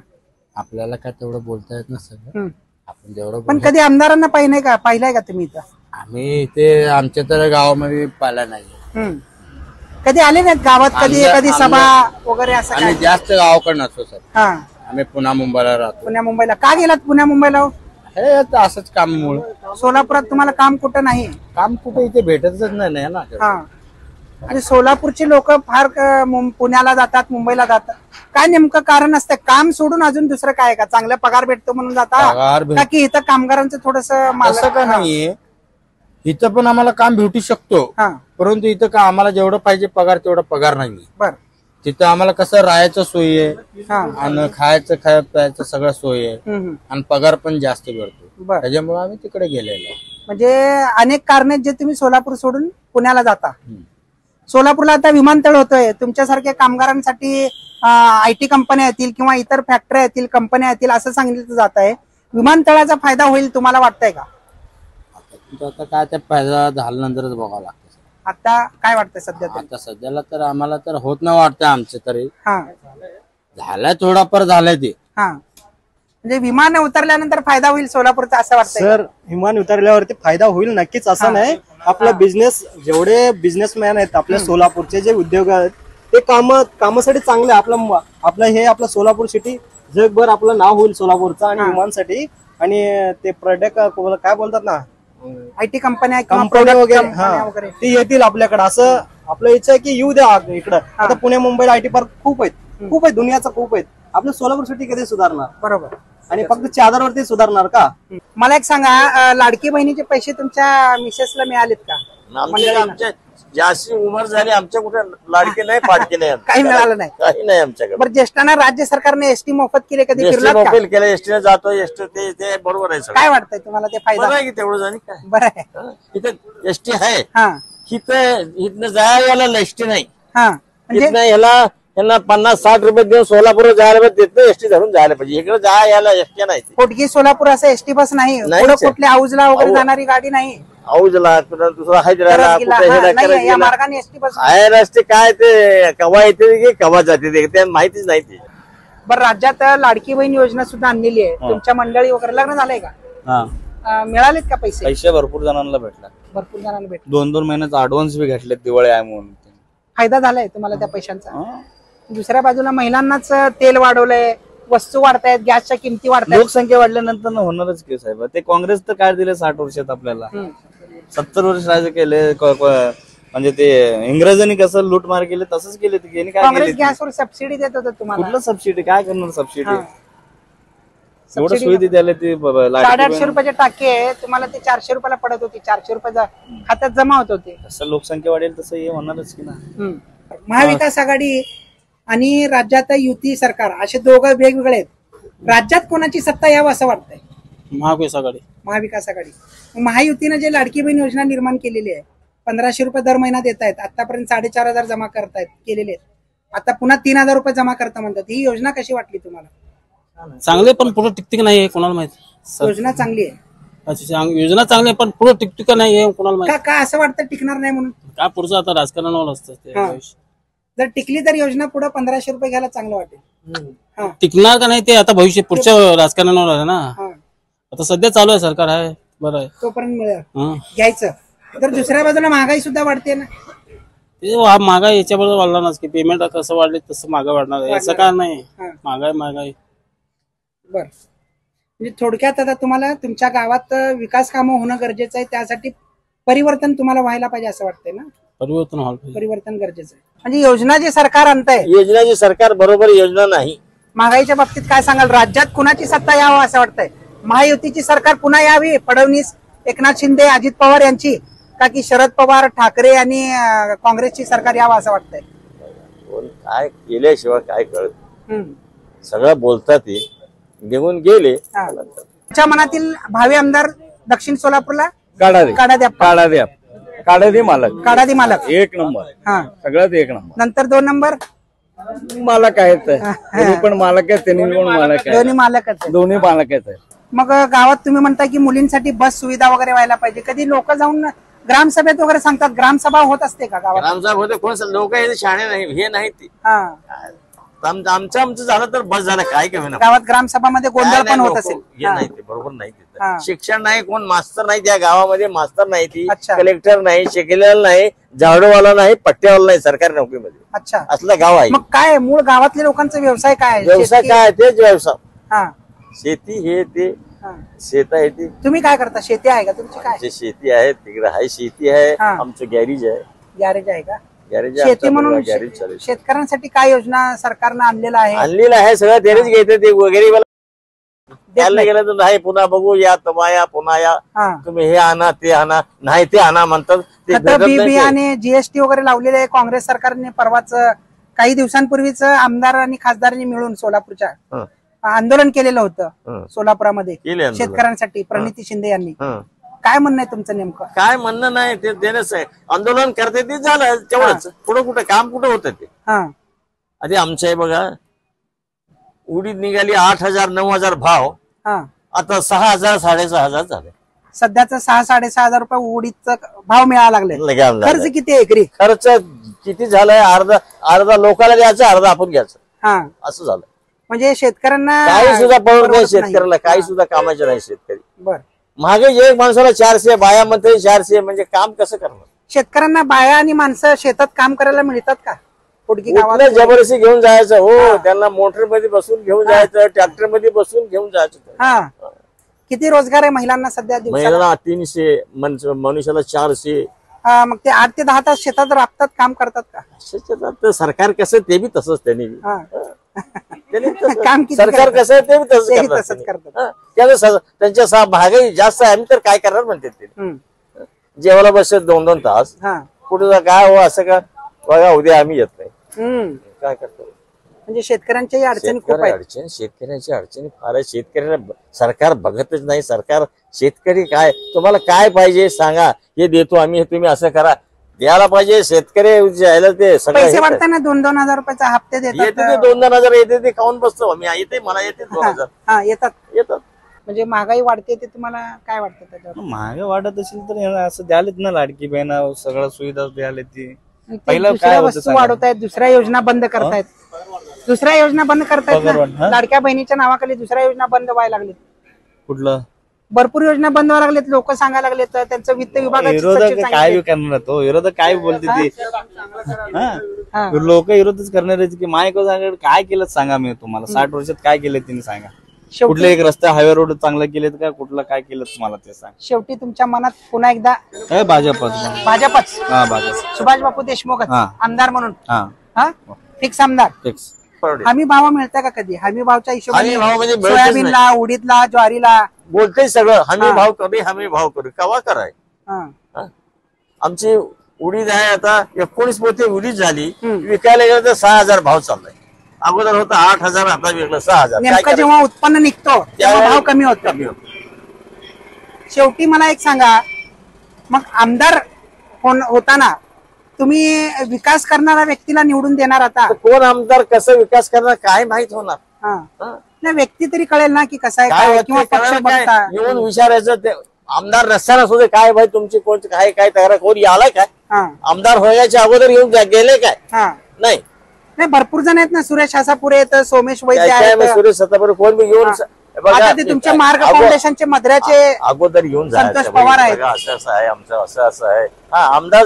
H: आपल्याला काय तेवढं बोलता येत नसतं, आपण जेवढं
D: पण कधी आमदारांना पाहिलंय का तुम्ही इथं?
H: आम्ही ते आमच्या तर गावामध्ये पाहिला नाही.
D: कधी आले नाहीत गावात? कधी एखादी सभा वगैरे असं
H: आम्ही
D: काय?
H: जास्त गावाकडे नसतो सर,
D: हा,
H: आम्ही पुन्हा मुंबईला राहतो.
D: पुण्या मुंबईला का गेलात? पुण्या मुंबईला
H: हे आता असंच कामामुळे.
D: सोलापुरात तुम्हाला काम कुठं नाही?
H: काम कुठे इथे भेटतच नाही ना.
D: हा, आणि सोलापूरचे लोक फार पुण्याला जातात, मुंबईला जातात. काय नेमकं कारण असतं? काम सोडून अजून दुसरं काय का? चांगला पगार भेटतो म्हणून
H: पगार
D: जातात का की इथं कामगारांचं थोडस
H: असं का नाहीये, इथं पण आम्हाला काम भेटू शकतो, परंतु इथं का आम्हाला जेवढं पाहिजे पगार तेवढा पगार नाही.
D: बर,
H: तिथं आम्हाला कसं राहायचं सोय आहे आणि खायचं प्यायचं सगळं सोय आहे आणि पगार पण जास्त भेटतो, त्याच्यामुळे आम्ही तिकडे गेलेलो.
D: म्हणजे अनेक कारणे जे तुम्ही सोलापूर सोडून पुण्याला जाता. सोलापूरला आता विमानतळ होतोय, तुमच्यासारख्या कामगारांसाठी IT कंपन्या येतील किंवा इतर फॅक्टऱ्या येतील, कंपन्या येतील असं सांगितलं जात आहे. विमानतळाचा फायदा होईल तुम्हाला वाटतंय का?
H: आता काय त्या फायदा झाल्यानंतरच बघावं लागतं.
D: आता काय वाटतंय सध्या?
H: आता सध्याला तर आम्हाला तर होत नाही वाटतं आमचं तरी.
D: हा,
H: झालंय थोडाफार झालंय ते.
D: हा, म्हणजे विमान उतरल्यानंतर फायदा होईल सोलापूरचा असं वाटतंय?
C: सर, विमान उतरल्यावरती फायदा होईल नक्कीच, असं नाही. आपला बिझनेस, जेवढे बिझनेसमॅन आहेत आपल्या सोलापूरचे, जे उद्योग आहेत, ते कामासाठी चांगले. आपलं हे आपलं सोलापूर सिटी जगभर आपलं नाव होईल सोलापूरचं आणि विमानसाठी. आणि ते प्रोडक्ट काय बोलतात ना,
D: IT कंपन्या
C: कंपनी वगैरे ते येतील आपल्याकडे, असं आपलं इच्छा आहे की येऊ द्या इकडं. आता पुणे मुंबईला IT पार्क खूप आहेत, दुनियाचा खूप आहेत. आपलं सोलापूर सिटी कधी सुधारणार?
D: बरोबर,
C: आणि फक्त चादरवरती सुधारणार का?
D: मला एक सांगा, लाडकी बहिणीचे पैसे तुमच्या मिसेसला मिळालेत का?
A: आमच्या जास्त उमर झाली, आमच्या कुठे लाडके नाही, पाडके नाही,
D: काही मिळालं नाही,
A: काही नाही आमच्याकडे.
D: बरं, ज्येष्ठांना राज्य सरकारने ST मोफत केले, कधी फिरलात का?
A: मोबाईल केलं, एसटीने जातो, एसटी ते बरोबर आहे.
D: काय वाटतंय तुम्हाला ते फायदा?
A: बरं आहे की तेवढं जाणी काय,
D: बरं आहे.
A: इथं एसटी आहे,
D: हा,
A: इथनं जायला एसटी नाही.
D: हा, म्हणजे
A: इथनं यांना 50-60 रुपये देऊन सोलापूर जायला पाहिजे, तिथं एसटी धरून जायला पाहिजे. इकडे जायला एसटी नाही.
D: कोटगी सोलापूर असं ST बस नाही, पुढे कुठल्या हाऊसला वगैरे जाणारी गाडी नाही.
A: औजला कुठं दुसरा हैदराबाद
D: करत गेला.
A: कुठे
D: हा,
A: हे
D: नाही,
A: करत
D: या
A: गेला.
D: मार्गाने एसटी बस.
A: आहे रस्ते काय ते कवा येते की कवा जाते ते त्या माहितीच नाही ती.
D: बरं, राज्यात लाडकी बहीण योजना सुद्धा आणलेली आहे. तुमच्या मंडळी वगैरे लग्न झालंय का? मिळालेत का पैसे?
G: पैसे भरपूर जणांना भेटला.
D: भरपूर जणांना भेट.
G: 2-2 महिन्याचा ऍडव्हान्स बी घेतले दिवाळी आहे म्हणून.
D: फायदा झालाय तुम्हाला त्या पैशांचा? दुसऱ्या बाजूला महिलांनाच तेल वाढवलंय, वस्तू वाढतायत, गॅसच्या किमती वाढतायत.
G: लोकसंख्या वाढल्यानंतर होणारच की साहेब. ते काँग्रेस तर काय दिले 60 वर्षात आपल्याला. 70 वर्ष राज्य केले. म्हणजे ते इंग्रजांनी कसं लूटमार केले तसंच केले. काय
D: काँग्रेस
G: केले?
D: गॅसवर सबसिडी देत होतं तुम्हाला.
G: कुठलं सबसिडी काय करणार सबसिडी? एवढं सुविधा द्यायला ते
D: 850 रुपयाचे टाके आहे, तुम्हाला ते 400 रुपयाला पडत होती. 400 रुपये खात्यात जमा होत होते.
G: जसं लोकसंख्या वाढेल तसं हे होणारच की ना.
D: महाविकास आघाडी आणि राज्यात युती सरकार असे दोघं वेगवेगळे आहेत. राज्यात कोणाची सत्ता यावं असं वाटतंय?
E: महाविकास आघाडी.
D: महाविकास आघाडी. महायुतीनं जे लाडकी बहीण योजना निर्माण केलेली आहे, 1500 रुपये दर महिना देत आहेत. आतापर्यंत 4500 जमा करतायत केलेले आहेत. आता पुन्हा 3000 रुपये जमा करता म्हणतात. ही योजना कशी वाटली तुम्हाला?
E: चांगले पण पुढे टिकटिक नाही कोणाला माहिती.
D: योजना चांगली आहे.
E: योजना चांगली आहे पण पुढे टिकटिक नाही हे कोणाला माहिती.
D: का असं वाटतं टिकणार नाही म्हणून?
E: काय पुढचं आता राजकारणावर असतं ते.
D: जर टिकली तर योजना पुढे 1500 रुपये घ्यायला चांगलं वाटेल.
E: टिकणार का नाही ते आता भविष्य पुढच्या राजकारणावर आहे ना. आता सध्या चालू आहे, सरकार आहे, बरं आहे,
D: तोपर्यंत मिळेल घ्यायचं. तर दुसऱ्या बाजूला महागाई सुद्धा वाढते ना.
E: ते महागाई याच्याबरोबर वाढला ना की पेमेंट कसं वाढले तसं महागाई वाढणार आहे. असं काय नाही. महागाई
D: बर. म्हणजे थोडक्यात आता तुम्हाला तुमच्या गावात विकास कामं होणं गरजेचं आहे. त्यासाठी परिवर्तन तुम्हाला व्हायला पाहिजे असं वाटतंय ना.
E: परिवर्तन व्हायला पाहिजे.
D: परिवर्तन गरजेचं आहे. म्हणजे योजना जे सरकार आणतंय,
A: योजनाची सरकार बरोबर योजना नाही.
D: महागाईच्या बाबतीत काय सांगाल? राज्यात कुणाची सत्ता यावं असं वाटतंय? महायुतीची सरकार पुन्हा यावी, फडणवीस, एकनाथ शिंदे, अजित पवार यांची, का की शरद पवार, ठाकरे आणि काँग्रेसची सरकार यावं असं वाटतंय?
A: काय केल्याशिवाय काय कळत? सगळं बोलतात ते घेऊन गेले.
D: तुमच्या मनातील भावी आमदार दक्षिण सोलापूरला
A: काढादे मालक.
D: काढादी मालक
A: एक नंबर. सगळ्यात एक नंबर.
D: नंतर 2 नंबर
A: मालक आहेत. त्यांनी पण मालक आहेत, त्यांनी पण मालक आहेत.
D: दोन्ही मालकच आहेत.
A: दोन्ही मालक आहेत.
D: मग गावात तुम्ही म्हणता की मुलींसाठी बस सुविधा वगैरे व्हायला पाहिजे. कधी लोक जाऊन ग्रामसभेत वगैरे सांगतात, ग्रामसभा होत असते का गावात?
A: ग्रामसभा होते. कोण लोक शाणे नाही, हे नाही ते. आमचं झालं तर बस झालं. काय कमी ना
D: गावात ग्रामसभामध्ये गोंधळ पण होत असेल.
A: हे नाही ते बरोबर नाही. शिक्षण नाही, कोण मास्तर नाही त्या गावामध्ये. मास्तर नाही, ती कलेक्टर नाही, शिकलेला नाही, झाडूवाला नाही, पट्ट्यावाला नाही सरकारी नोकरीमध्ये.
D: अच्छा,
A: असलं गाव आहे.
D: मग काय मूळ गावातल्या लोकांचा व्यवसाय काय आहे?
A: व्यवसाय काय? तेच व्यवसाय. शेती हे ते शेत आहे. ते
D: तुम्ही काय करता? शेती आहे का तुमची? काय
A: शेती आहे तिकडे आहे. शेती आहे. आमचं गॅरेज आहे.
D: गॅरेज आहे का?
A: गॅरेज
D: शेती म्हणून शेतकऱ्यांसाठी काय योजना सरकारनं आणलेला आहे?
A: सगळं त्यानेच घ्यायचं. ते वगैरे द्यायला गेलं तर नाही, पुन्हा बघू या, पुन्हा या, तुम्ही हे आणा ते आणा, नाही ते आणा म्हणतात.
D: बी आणि जीएसटी वगैरे लावलेले आहे काँग्रेस सरकारने. परवाच काही दिवसांपूर्वीच आमदार आणि खासदारांनी मिळून सोलापूरच्या आंदोलन केलेलं होतं सोलापुरामध्ये शेतकऱ्यांसाठी. प्रणिती शिंदे यांनी काय म्हणणं आहे तुमचं? नेमकं
A: काय म्हणणं नाही. ते देणंच आहे. आंदोलन करते ते झालं तेवढंच. पुढे कुठं काम कुठं होतं ते? आधी आमचं आहे बघा, उडीद निघाली 8000 9000 भाव, आता 6000 6500 झाले.
D: सध्याचा 6-6.5 रुपये उडीदचा भाव मिळायला लागले. खर्च किती आहे एकरी?
A: खर्च किती झालाय? अर्धा लोकांना द्यायचं, अर्धा आपण घ्यायचं, असं झालं.
D: म्हणजे शेतकऱ्यांना
A: काही सुद्धा परवडत नाही. शेतकऱ्याला काही सुद्धा कामाचे नाही. शेतकरी
D: बरं
A: मागे एक माणसाला 400, बाया म्हणते 400, म्हणजे काम कसं करणार?
D: शेतकऱ्यांना बाया आणि माणसं शेतात काम करायला मिळतात का? पुढकी गावात
A: जबरदस्ती घेऊन जायचं. हो, त्यांना मोटर मध्ये बसून घेऊन जायचं, ट्रॅक्टर मध्ये बसून घेऊन जायचं.
D: किती रोजगार आहे महिलांना सध्या?
A: महिलांना 300, मनुष्याला 400.
D: मग ते 8 ते 10 तास शेतात राबतात, काम करतात का?
A: शेतात सरकार कसं ते बी तसंच. त्यांनी
D: काम
A: सरकार कसं आहे ते बी तसंच करतात. त्यांच्या महागाई जास्त आहे, आम्ही तर काय करणार म्हणते. ते जेवायला बसत 2-2 तास. कुठं काय हो असं का बघा, उद्या आम्ही येत नाही. काय करतो?
D: म्हणजे शेतकऱ्यांच्याही अडचणी खूप आहेत.
A: शेतकऱ्यांची अडचणी फार आहे. शेतकऱ्यांना सरकार बघतच नाही. सरकार शेतकरी काय, तुम्हाला काय पाहिजे सांगा, हे देतो आम्ही, तुम्ही असं करा, द्यायला पाहिजे. शेतकरी ते
D: पैसे वाढताना 2-2 हजार रुपयाचा हप्ते देतात.
A: येते ते 2-2 हजार येते. ते खाऊन बसतो आम्ही. येते मला येते 2 हजार
D: येतात. म्हणजे महागाई वाढते ते तुम्हाला काय वाटतं त्याच्यावर?
G: महाग वाटत असेल तर हे असं द्यालेत ना, लाडकी बहीण सगळ्या सुविधा द्याले ती.
D: ते
G: पहिलं
D: दुसऱ्या
G: काय होतं
D: वस्तू
G: सांगा?
D: वाढवतायत, दुसऱ्या योजना बंद करतायत, दुसऱ्या योजना बंद करतायत
G: पगार वाढ,
D: ना.
G: हा?
D: लाडक्या बहिणीच्या नावाखाली दुसऱ्या योजना बंद व्हायला लागलीत.
G: कुठलं
D: भरपूर योजना बंद व्हायला लागलेत, लोक सांगायला लागलेत. त्यांचं वित्त विभागाचे
G: विरोधक
D: सचिव
G: काय
D: सांगितले.
G: करणार तो विरोधक काय बोलते ते
D: हा.
G: लोक विरोधच करणार आहेत की माय काय केलं सांगा मी तुम्हाला 60 वर्षात काय केलं तिने सांगा. कुठले
D: शेवटी
G: एक रस्ते हायवे रोड चांगले केलेत का, कुठलं काय केलं तुम्हाला ते सांग.
D: शेवटी तुमच्या मनात पुन्हा एकदा
G: काय भाजपच
D: भाजपच,
G: हा भाजप
D: सुभाष बापू देशमुखच
G: हा.
D: आमदार म्हणून,
G: हा
D: हा फिक्स आमदार.
G: फिक्स.
D: हमी भाव मिळतं का कधी? हमी भावच्या
I: हमी भाव म्हणजे
D: हिशोबाने
I: मिळतच
D: सोयाबीनला, उडीदला, ज्वारीला
I: बोलते सगळं हमी
D: हा.
I: भाव कमी, हमी भाव कमी. कवा कराय
D: हा.
I: आमची उडीद आहे आता 19 पोते उडीद झाली, विकायला गेलं तर 6,000 भाव चाललाय. अगोदर होता 8,000, आता विकलं 6,000. काय
D: नेमकं
I: करायचं?
D: जेव्हा उत्पन्न निघतो तेव्हा
I: त्यावेळी
D: भाव कमी होतो.
I: कमी होतो.
D: शेवटी मला एक सांगा, मग आमदार होताना तुम्ही विकास करणाऱ्या व्यक्तीला निवडून देणार आता?
I: तर कोण आमदार कसं विकास करणार काय माहित होणार.
D: हा.
I: हा.
D: नाही, व्यक्ती तरी कळेल ना की कसा आहे
I: काय
D: काय,
I: होते
D: किंवा पक्ष
I: करायला काय?
D: बघता.
I: येऊन विचारायचं ते आमदार नसताना सुद्धा काय भाई तुमची कोणती काय काय तक्रार, कोण आलाय काय?
D: हा.
I: आमदार व्हायच्या अगोदर येऊन गेले काय?
D: हा.
I: नाही.
D: नाही, भरपूर जण आहेत ना, सुरेश आसापुरे आहेत, सोमेश वैद्य
I: काय मग
D: आहेत.
I: सुरेश सत्तापुरे कोण बी येऊन
D: हा.
I: बघा,
D: आता ते तुमच्या मार्ग
I: अगो-
D: फाउंडेशनचे मद्राचे
I: अगोदर येऊन
D: संतोष
I: जायचं
D: पवार
I: बाई,
D: आहेत.
I: बघा, असं असं आहे आमचं, असं असं आहे. हा आमदार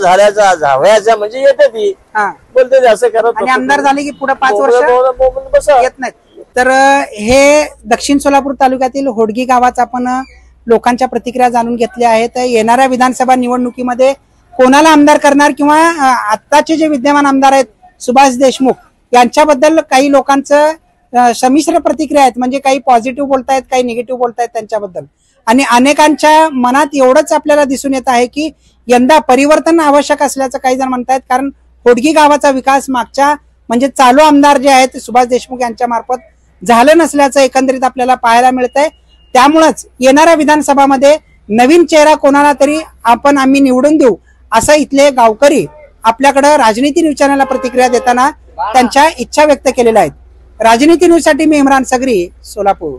I: व्हायचा म्हणजे येते ती
D: हा.
I: बोलते ते असं करत
D: आणि आमदार झाले की पुढे 5 वर्ष
I: बसा.
D: येत नाहीत. तर हे दक्षिण सोलापूर तालुक्यातील होडगी गावात आपण लोकांच्या प्रतिक्रिया जाणून घेतल्या आहेत. येणाऱ्या विधानसभा निवडणुकीमध्ये कोणाला आमदार करणार, किंवा आत्ताचे जे विद्यमान आमदार आहेत सुभाष देशमुख यांच्याबद्दल काही लोकांचं संमिश्र प्रतिक्रिया आहेत. म्हणजे काही पॉझिटिव्ह बोलतायत, काही निगेटिव्ह बोलतायत त्यांच्याबद्दल. आणि अनेकांच्या मनात एवढंच आपल्याला दिसून येत आहे की यंदा परिवर्तन आवश्यक असल्याचं काही जण म्हणतायत. कारण होडगी गावाचा विकास मागच्या म्हणजे चालू आमदार जे आहेत सुभाष देशमुख यांच्या मार्फत झालं नसल्याचं एकंदरीत आपल्याला पाहायला मिळतंय. त्यामुळेच येणाऱ्या विधानसभामध्ये नवीन चेहरा कोणाला तरी आम्ही निवडून देऊ असं इथले गावकरी आपल्याकडे राजनीती न्यूज चॅनलला प्रतिक्रिया देताना त्यांच्या इच्छा व्यक्त केलेल्या आहेत. राजनीती न्यूज साठी मी इम्रान सगरी, सोलापूर.